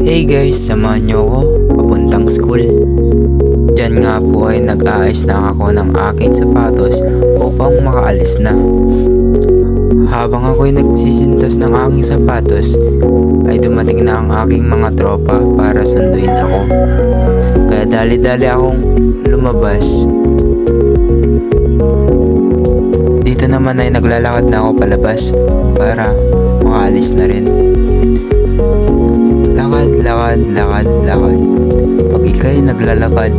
Hey guys, samahan niyo ako papuntang school. Diyan nga po ay nag-aayos na ako ng aking sapatos upang makaalis na. Habang ako'y nagsisintas ng aking sapatos, ay dumating na ang aking mga tropa para sunduin ako. Kaya dali-dali akong lumabas. Dito naman ay naglalakad na ako palabas para makaalis na rin. Lakad. Pag ika'y naglalakad,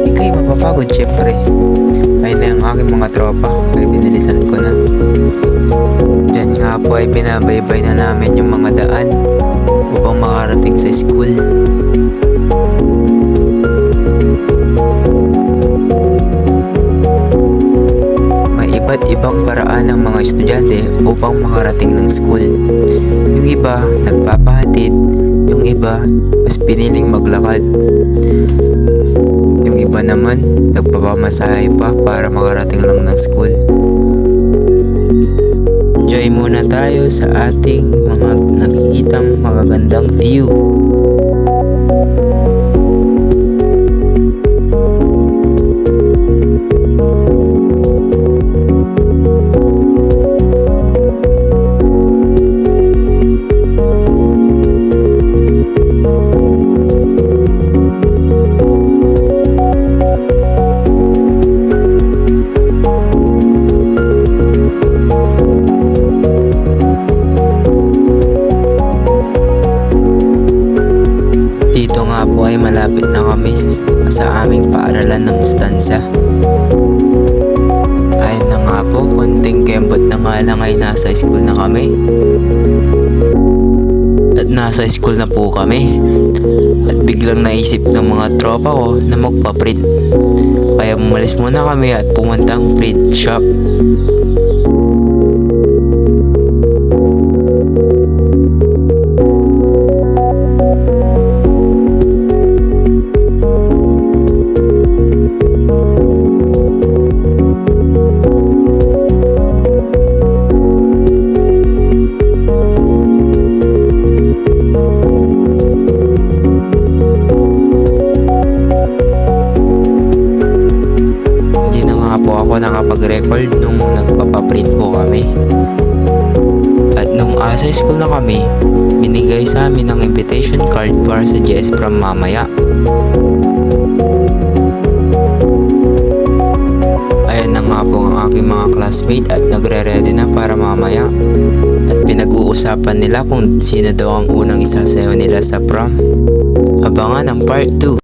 ika'y mapapagod syempre. Ayun na yung aking mga tropa, kaya binilisan ko na. Diyan nga po ay binabaybay na namin yung mga daan upang makarating sa school. May iba't ibang paraan ng mga estudyante upang makarating ng school. Yung iba nagpapahatid, yung iba mas piniling maglakad, yung iba naman nagpapamasahe pa para makarating lang ng school. Enjoy muna tayo sa ating mga nakikitang magagandang view. Dito nga po ay malapit na kami sa aming paaralan ng stanza. Ayun na nga po, konting kembot na nga lang ay nasa school na kami. At nasa school na po kami. At biglang naisip ng mga tropa ko na magpa-print. Kaya umalis muna kami at pumunta ang print shop. Ako nakapag-record nung nagpapaprint po kami. At nung asa school na kami, binigay sa amin ng invitation card para sa GS Prom mamaya. Ayan na nga po ang aking mga classmate at nagre-ready na para mamaya. At pinag-uusapan nila kung sino daw ang unang isasayaw nila sa prom. Abangan ang part 2.